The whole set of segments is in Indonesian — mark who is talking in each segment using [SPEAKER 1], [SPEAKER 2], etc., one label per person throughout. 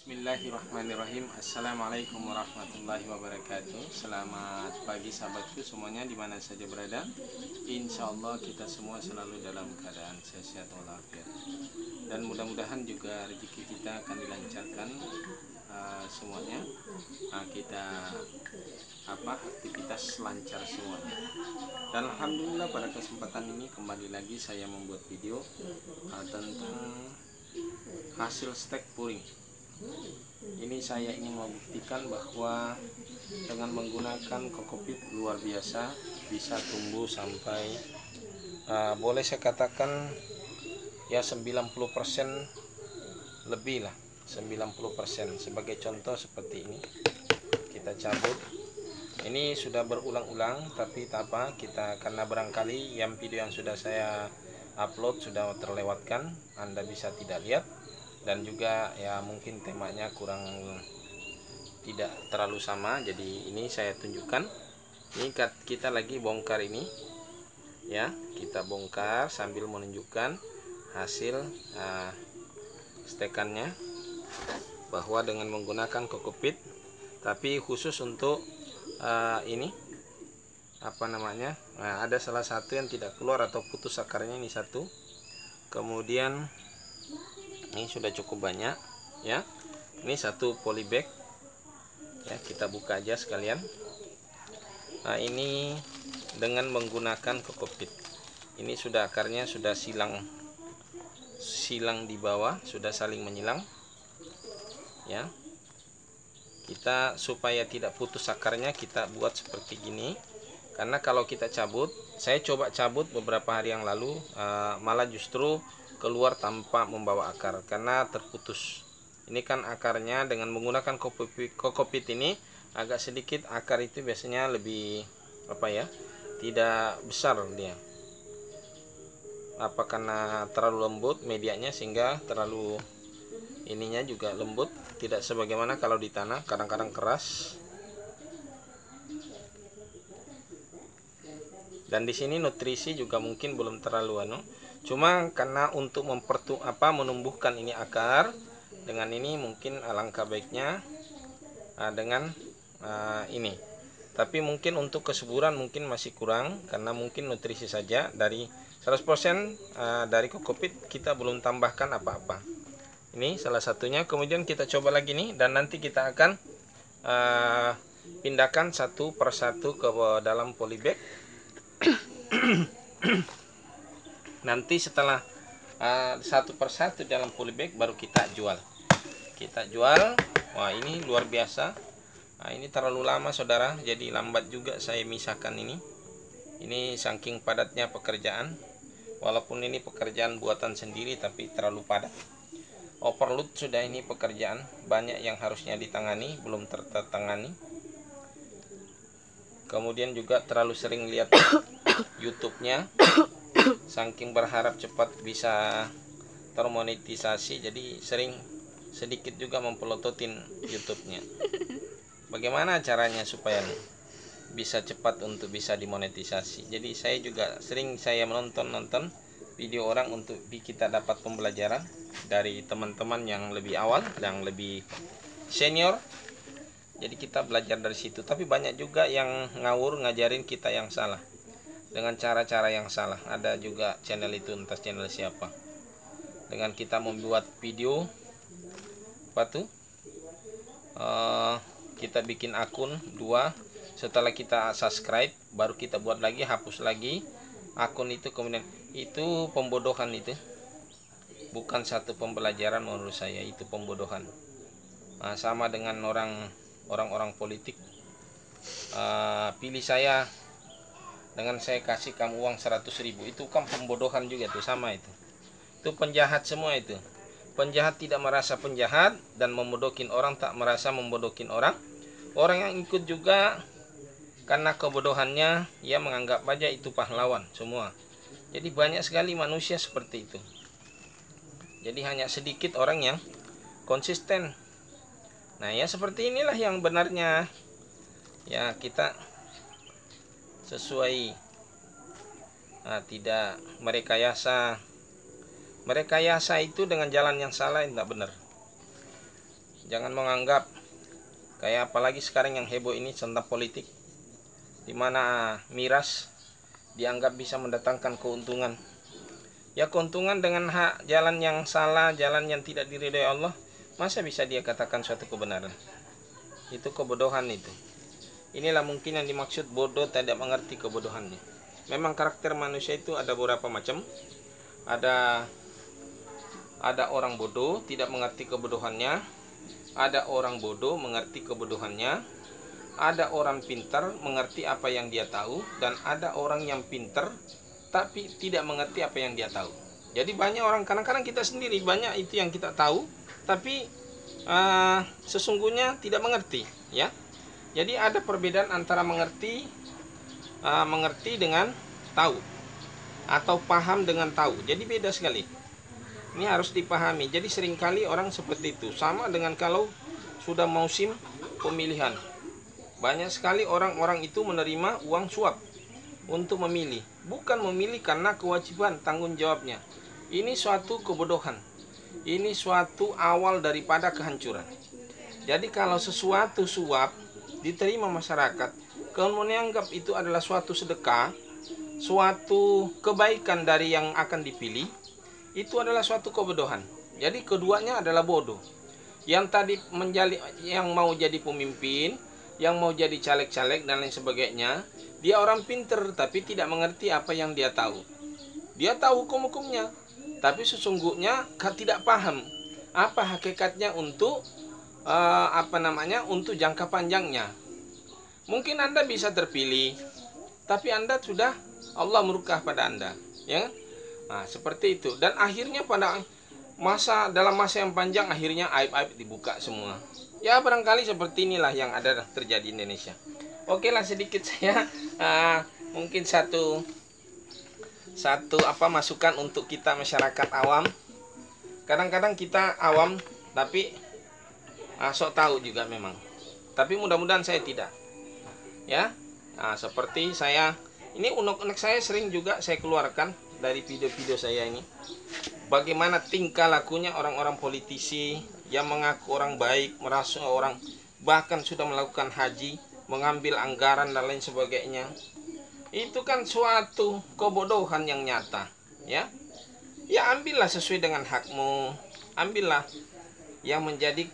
[SPEAKER 1] Bismillahirrahmanirrahim. Assalamualaikum warahmatullahi wabarakatuh. Selamat pagi sahabatku semuanya dimana saja berada. Insya Allah kita semua selalu dalam keadaan sehat walafiat. Dan mudah-mudahan juga rezeki kita akan dilancarkan semuanya. Kita aktivitas lancar semuanya. Dan alhamdulillah pada kesempatan ini kembali lagi saya membuat video tentang hasil stek puring. Ini saya ingin membuktikan bahwa dengan menggunakan kokopit luar biasa bisa tumbuh sampai boleh saya katakan ya 90% lebih lah, 90%. Sebagai contoh seperti ini, kita cabut. Ini sudah berulang-ulang, tapi kita karena barangkali yang video yang sudah saya upload sudah terlewatkan, Anda bisa tidak lihat. Dan juga ya mungkin temanya kurang tidak terlalu sama, jadi ini saya tunjukkan. Ini kita lagi bongkar ini ya, kita bongkar sambil menunjukkan hasil stekannya, bahwa dengan menggunakan kokopit, tapi khusus untuk ini ada salah satu yang tidak keluar atau putus akarnya, ini satu. Kemudian ini sudah cukup banyak ya, ini satu polybag ya, kita buka aja sekalian. Nah, ini dengan menggunakan kokopit, ini sudah akarnya sudah silang di bawah, sudah saling menyilang ya. Kita supaya tidak putus akarnya, kita buat seperti gini, karena kalau kita cabut, saya coba cabut beberapa hari yang lalu, malah justru keluar tanpa membawa akar karena terputus. Ini kan akarnya dengan menggunakan kokopit ini agak sedikit, akar itu biasanya lebih tidak besar dia. Karena terlalu lembut medianya, sehingga terlalu ininya juga lembut, tidak sebagaimana kalau di tanah kadang-kadang keras. Dan di sini nutrisi juga mungkin belum terlalu cuma karena untuk menumbuhkan ini akar, dengan ini mungkin alangkah baiknya dengan ini. Tapi mungkin untuk kesuburan mungkin masih kurang, karena mungkin nutrisi saja dari 100% dari kokopit kita belum tambahkan apa-apa. Ini salah satunya. Kemudian kita coba lagi nih, dan nanti kita akan pindahkan satu persatu ke dalam polybag. Nanti setelah satu persatu dalam polybag baru kita jual. Wah, ini luar biasa. Nah, ini terlalu lama saudara, jadi lambat juga saya misahkan ini. Ini saking padatnya pekerjaan. Walaupun ini pekerjaan buatan sendiri, tapi terlalu padat. Overload sudah ini pekerjaan, banyak yang harusnya ditangani belum tertangani. Kemudian juga terlalu sering lihat YouTube-nya, saking berharap cepat bisa termonetisasi, jadi sering sedikit juga mempelototin YouTube-nya. Bagaimana caranya supaya bisa cepat untuk bisa dimonetisasi? Jadi saya juga sering menonton video orang untuk kita dapat pembelajaran dari teman-teman yang lebih awal, yang lebih senior. Jadi kita belajar dari situ. Tapi banyak juga yang ngawur ngajarin kita yang salah, dengan cara-cara yang salah. Ada juga channel itu, entah channel siapa, dengan kita membuat video kita bikin akun 2, setelah kita subscribe baru kita buat lagi, hapus lagi akun itu. Kemudian itu pembodohan, itu bukan satu pembelajaran menurut saya, itu pembodohan. Sama dengan orang-orang politik, pilih saya dengan saya kasih kamu uang 100.000, itu kan pembodohan juga tuh, sama itu penjahat semua. Itu penjahat tidak merasa penjahat, dan membodohin orang tak merasa membodohin orang. Orang yang ikut juga karena kebodohannya, ia menganggap aja itu pahlawan semua. Jadi banyak sekali manusia seperti itu. Jadi hanya sedikit orang yang konsisten. Nah ya, seperti inilah yang benarnya ya, kita sesuai, tidak merekayasa itu dengan jalan yang salah, tidak benar. Jangan menganggap kayak apalagi sekarang yang heboh ini tentang politik, di mana miras dianggap bisa mendatangkan keuntungan. Ya keuntungan dengan hak jalan yang salah, jalan yang tidak diridhai Allah, masa bisa dia katakan suatu kebenaran? Itu kebodohan itu. Inilah mungkin yang dimaksud bodoh tidak mengerti kebodohannya. Memang karakter manusia itu ada beberapa macam. Ada orang bodoh tidak mengerti kebodohannya. Ada orang bodoh mengerti kebodohannya. Ada orang pintar mengerti apa yang dia tahu. Dan ada orang yang pintar tapi tidak mengerti apa yang dia tahu. Jadi banyak orang, kadang-kadang kita sendiri banyak itu yang kita tahu, tapi sesungguhnya tidak mengerti, ya. Jadi ada perbedaan antara mengerti dengan tahu, atau paham dengan tahu. Jadi beda sekali. Ini harus dipahami. Jadi seringkali orang seperti itu. Sama dengan kalau sudah musim pemilihan. Banyak sekali orang-orang itu menerima uang suap untuk memilih. Bukan memilih karena kewajiban tanggung jawabnya. Ini suatu kebodohan. Ini suatu awal daripada kehancuran. Jadi kalau sesuatu suap diterima masyarakat, kalau menganggap itu adalah suatu sedekah, suatu kebaikan dari yang akan dipilih, itu adalah suatu kebodohan. Jadi keduanya adalah bodoh. Yang tadi yang mau jadi pemimpin, yang mau jadi caleg-caleg dan lain sebagainya, dia orang pinter tapi tidak mengerti apa yang dia tahu. Dia tahu hukum-hukumnya, tapi sesungguhnya tidak paham apa hakikatnya untuk untuk jangka panjangnya. Mungkin Anda bisa terpilih, tapi Anda sudah Allah murka pada Anda, ya. Nah, seperti itu. Dan akhirnya dalam masa yang panjang akhirnya aib-aib dibuka semua. Ya, barangkali seperti inilah yang ada terjadi di Indonesia. Oke lah, sedikit saya mungkin satu masukan untuk kita masyarakat awam. Kadang-kadang kita awam tapi sok tahu juga memang. Tapi mudah-mudahan saya tidak. Ya. Nah, seperti saya ini unek-unek saya sering juga saya keluarkan dari video-video saya ini. Bagaimana tingkah lakunya orang-orang politisi yang mengaku orang baik, merasa orang bahkan sudah melakukan haji, mengambil anggaran dan lain sebagainya. Itu kan suatu kebodohan yang nyata, ya. Ya, ambillah sesuai dengan hakmu. Ambillah yang menjadi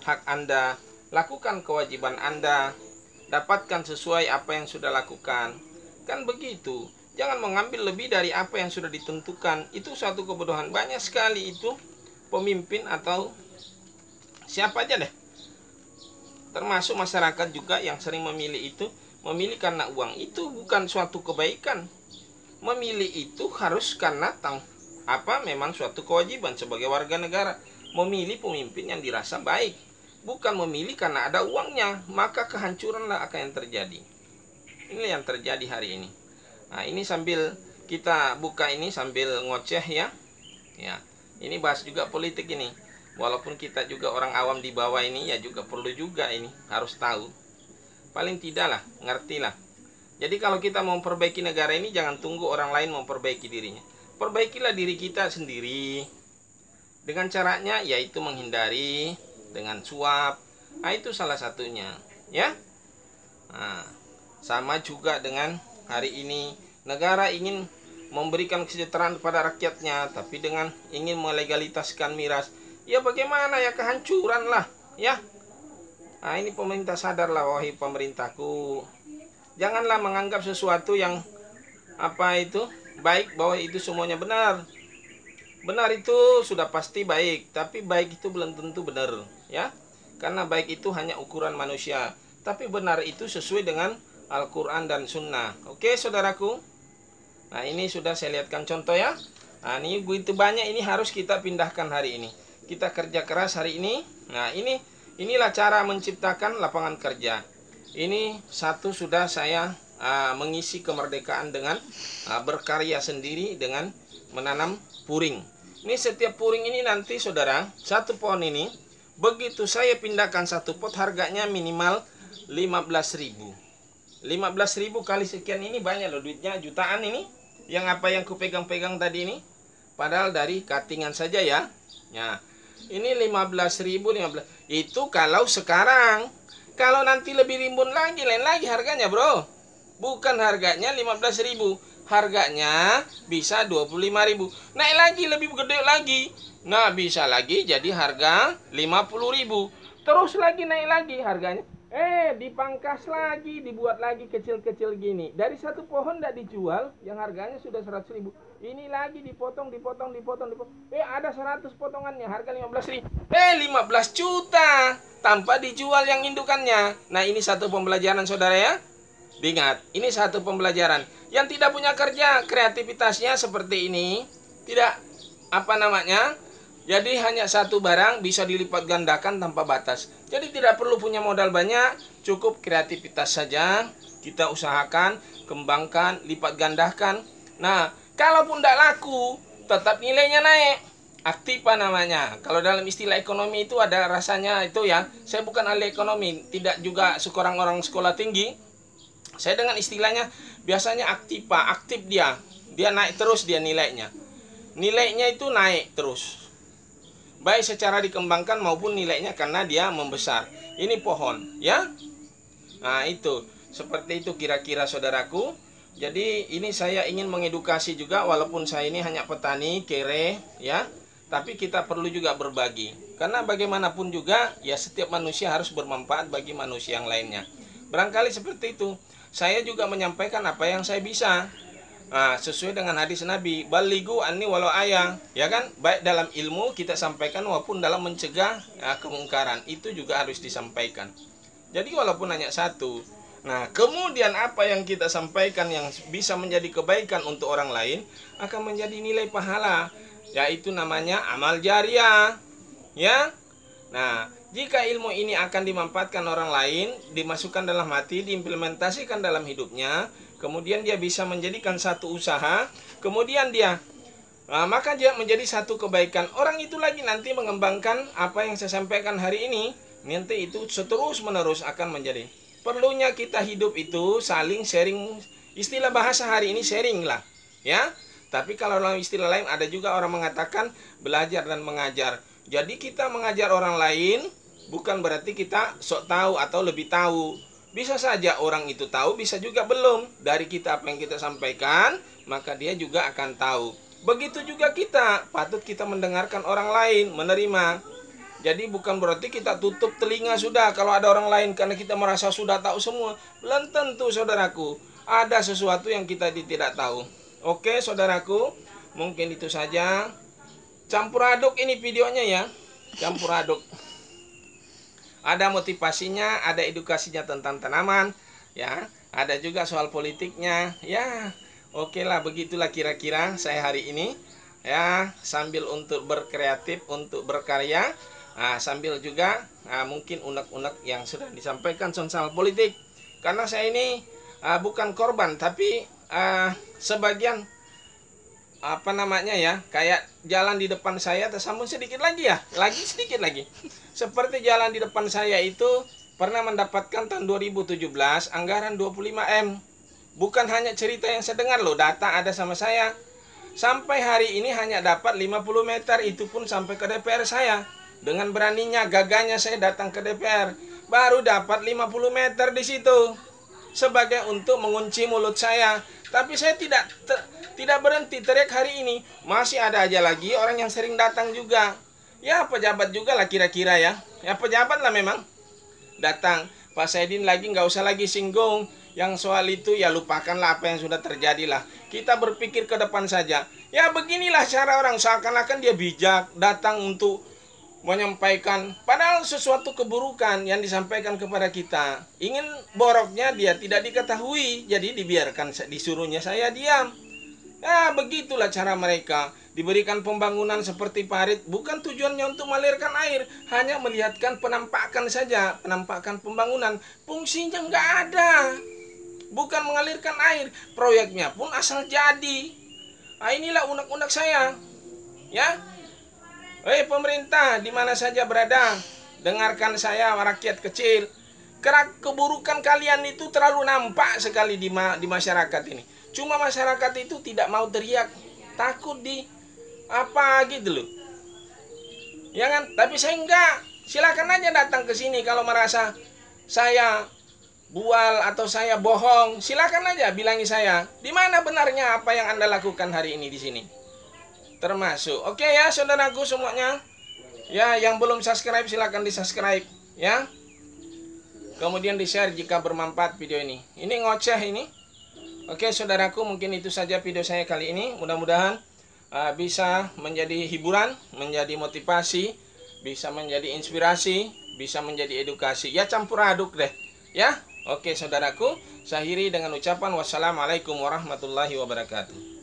[SPEAKER 1] hak Anda, lakukan kewajiban Anda, dapatkan sesuai apa yang sudah lakukan. Kan begitu. Jangan mengambil lebih dari apa yang sudah ditentukan. Itu suatu kebodohan. Banyak sekali itu pemimpin atau siapa aja deh, termasuk masyarakat juga yang sering memilih itu, memilih karena uang. Itu bukan suatu kebaikan. Memilih itu harus karena memang suatu kewajiban sebagai warga negara. Memilih pemimpin yang dirasa baik, bukan memilih karena ada uangnya. Maka kehancuranlah akan yang terjadi. Ini yang terjadi hari ini. Nah, ini sambil kita buka ini sambil ngoceh, ya. Ya, ini bahas juga politik ini. Walaupun kita juga orang awam di bawah ini, ya juga perlu juga ini harus tahu. Paling tidak lah, ngertilah. Jadi kalau kita mau memperbaiki negara ini, jangan tunggu orang lain memperbaiki dirinya. Perbaikilah diri kita sendiri. Dengan caranya yaitu menghindari dengan suap. Nah, itu salah satunya, ya. Nah, sama juga dengan hari ini negara ingin memberikan kesejahteraan kepada rakyatnya, tapi dengan ingin melegalitaskan miras. Ya bagaimana ya, kehancuran lah, ya. Nah, ini pemerintah sadarlah, wahai pemerintahku. Janganlah menganggap sesuatu yang baik bahwa itu semuanya benar. Benar itu sudah pasti baik, tapi baik itu belum tentu benar, ya. Karena baik itu hanya ukuran manusia, tapi benar itu sesuai dengan Al-Quran dan Sunnah. Oke, saudaraku. Nah, ini sudah saya lihatkan contoh, ya. Nah, ini begitu banyak, ini harus kita pindahkan hari ini. Kita kerja keras hari ini. Nah, inilah cara menciptakan lapangan kerja. Ini satu sudah saya mengisi kemerdekaan dengan berkarya sendiri dengan menanam puring. Ini setiap puring ini nanti, saudara, satu pohon ini, begitu saya pindahkan satu pot, harganya minimal 15.000. 15.000 kali sekian, ini banyak loh duitnya, jutaan ini. Yang ku pegang-pegang tadi ini, padahal dari cuttingan saja, ya. Nah, Ini 15.000, 15. Itu kalau sekarang. Kalau nanti lebih rimbun lagi, lain lagi harganya, Bro. Bukan harganya 15.000. Harganya bisa 25.000. Naik lagi, lebih gede lagi. Nah, bisa lagi jadi harga 50.000. Terus lagi naik lagi harganya. Dipangkas lagi, dibuat lagi kecil-kecil gini. Dari satu pohon tidak dijual, yang harganya sudah 100.000. Ini lagi dipotong. Ada 100 potongannya, harga 15.000. 15 juta tanpa dijual yang indukannya. Nah, ini satu pembelajaran, saudara ya. Ingat, ini satu pembelajaran. Yang tidak punya kerja, kreativitasnya seperti ini. Tidak, jadi hanya satu barang bisa dilipat gandakan tanpa batas. Jadi tidak perlu punya modal banyak, cukup kreativitas saja. Kita usahakan, kembangkan, lipat gandakan. Nah, kalaupun tidak laku, tetap nilainya naik. Aktiva namanya. Kalau dalam istilah ekonomi itu ada rasanya itu ya. Saya bukan ahli ekonomi, tidak juga seorang orang sekolah tinggi. Saya dengan istilahnya biasanya aktiva, aktif dia. Dia naik terus dia nilainya. Nilainya itu naik terus. Baik secara dikembangkan maupun nilainya karena dia membesar. Ini pohon, ya. Nah, itu. Seperti itu kira-kira saudaraku. Jadi ini saya ingin mengedukasi juga walaupun saya ini hanya petani, kere, ya. Tapi kita perlu juga berbagi. Karena bagaimanapun juga, ya setiap manusia harus bermanfaat bagi manusia yang lainnya. Barangkali seperti itu. Saya juga menyampaikan apa yang saya bisa. Nah, sesuai dengan hadis Nabi, baligu anni walau ayah, ya kan? Baik dalam ilmu kita sampaikan maupun dalam mencegah kemungkaran, itu juga harus disampaikan. Jadi walaupun hanya satu. Nah, kemudian apa yang kita sampaikan yang bisa menjadi kebaikan untuk orang lain akan menjadi nilai pahala, yaitu namanya amal jariah, ya. Nah, jika ilmu ini akan dimanfaatkan orang lain, dimasukkan dalam hati, diimplementasikan dalam hidupnya, kemudian dia bisa menjadikan satu usaha, kemudian maka dia menjadi satu kebaikan. Orang itu lagi nanti mengembangkan apa yang saya sampaikan hari ini, nanti itu seterus menerus akan menjadi. Perlunya kita hidup itu saling sharing, istilah bahasa hari ini sharing lah, ya. Tapi kalau dalam istilah lain ada juga orang mengatakan belajar dan mengajar. Jadi kita mengajar orang lain bukan berarti kita sok tahu atau lebih tahu. Bisa saja orang itu tahu, bisa juga belum. Dari kita apa yang kita sampaikan, maka dia juga akan tahu. Begitu juga kita, patut kita mendengarkan orang lain, menerima. Jadi bukan berarti kita tutup telinga sudah kalau ada orang lain karena kita merasa sudah tahu semua. Belum tentu saudaraku, ada sesuatu yang kita tidak tahu. Oke saudaraku, mungkin itu saja. Campur aduk ini videonya ya, campur aduk. Ada motivasinya, ada edukasinya tentang tanaman, ya. Ada juga soal politiknya, ya. Oke lah, begitulah kira-kira saya hari ini, ya. Sambil untuk berkreatif, untuk berkarya, sambil juga mungkin unek-unek yang sudah disampaikan soal politik. Karena saya ini bukan korban, tapi sebagian kayak jalan di depan saya tersambung sedikit lagi ya, sedikit lagi. Seperti jalan di depan saya itu pernah mendapatkan tahun 2017 anggaran 25M. Bukan hanya cerita yang saya dengar loh, data ada sama saya. Sampai hari ini hanya dapat 50 meter, itu pun sampai ke DPR saya. Dengan beraninya, gagahnya saya datang ke DPR, baru dapat 50 meter di situ. Sebagai untuk mengunci mulut saya. Tapi saya tidak berhenti teriak hari ini. Masih ada aja lagi orang yang sering datang juga. Ya pejabat juga lah kira-kira ya. Ya pejabat lah memang. Datang. Pak Saidin lagi nggak usah lagi singgung. Yang soal itu ya lupakanlah apa yang sudah terjadi lah. Kita berpikir ke depan saja. Ya beginilah cara orang seakan-akan dia bijak. Datang untuk menyampaikan padahal sesuatu keburukan yang disampaikan kepada kita, ingin boroknya dia tidak diketahui, jadi dibiarkan, disuruhnya saya diam. Ya begitulah cara mereka. Diberikan pembangunan seperti parit, bukan tujuannya untuk mengalirkan air, hanya melihatkan penampakan saja, penampakan pembangunan, fungsinya nggak ada, bukan mengalirkan air, proyeknya pun asal jadi. Nah inilah unek-unek saya, ya. Pemerintah di mana saja berada, dengarkan saya rakyat kecil. Keburukan kalian itu terlalu nampak sekali di masyarakat ini. Cuma masyarakat itu tidak mau teriak, takut di apa gitu loh. Ya kan? Tapi saya enggak. Silakan aja datang ke sini kalau merasa saya bual atau saya bohong, silakan aja bilangi saya. Di mana benarnya apa yang Anda lakukan hari ini di sini? Termasuk. Oke ya, saudaraku semuanya. Ya, yang belum subscribe silakan di-subscribe ya. Kemudian di-share jika bermanfaat video ini. Ini ngoceh ini. Oke, saudaraku, mungkin itu saja video saya kali ini. Mudah-mudahan bisa menjadi hiburan, menjadi motivasi, bisa menjadi inspirasi, bisa menjadi edukasi. Ya, campur aduk deh. Ya. Oke, saudaraku, saya akhiri dengan ucapan wassalamualaikum warahmatullahi wabarakatuh.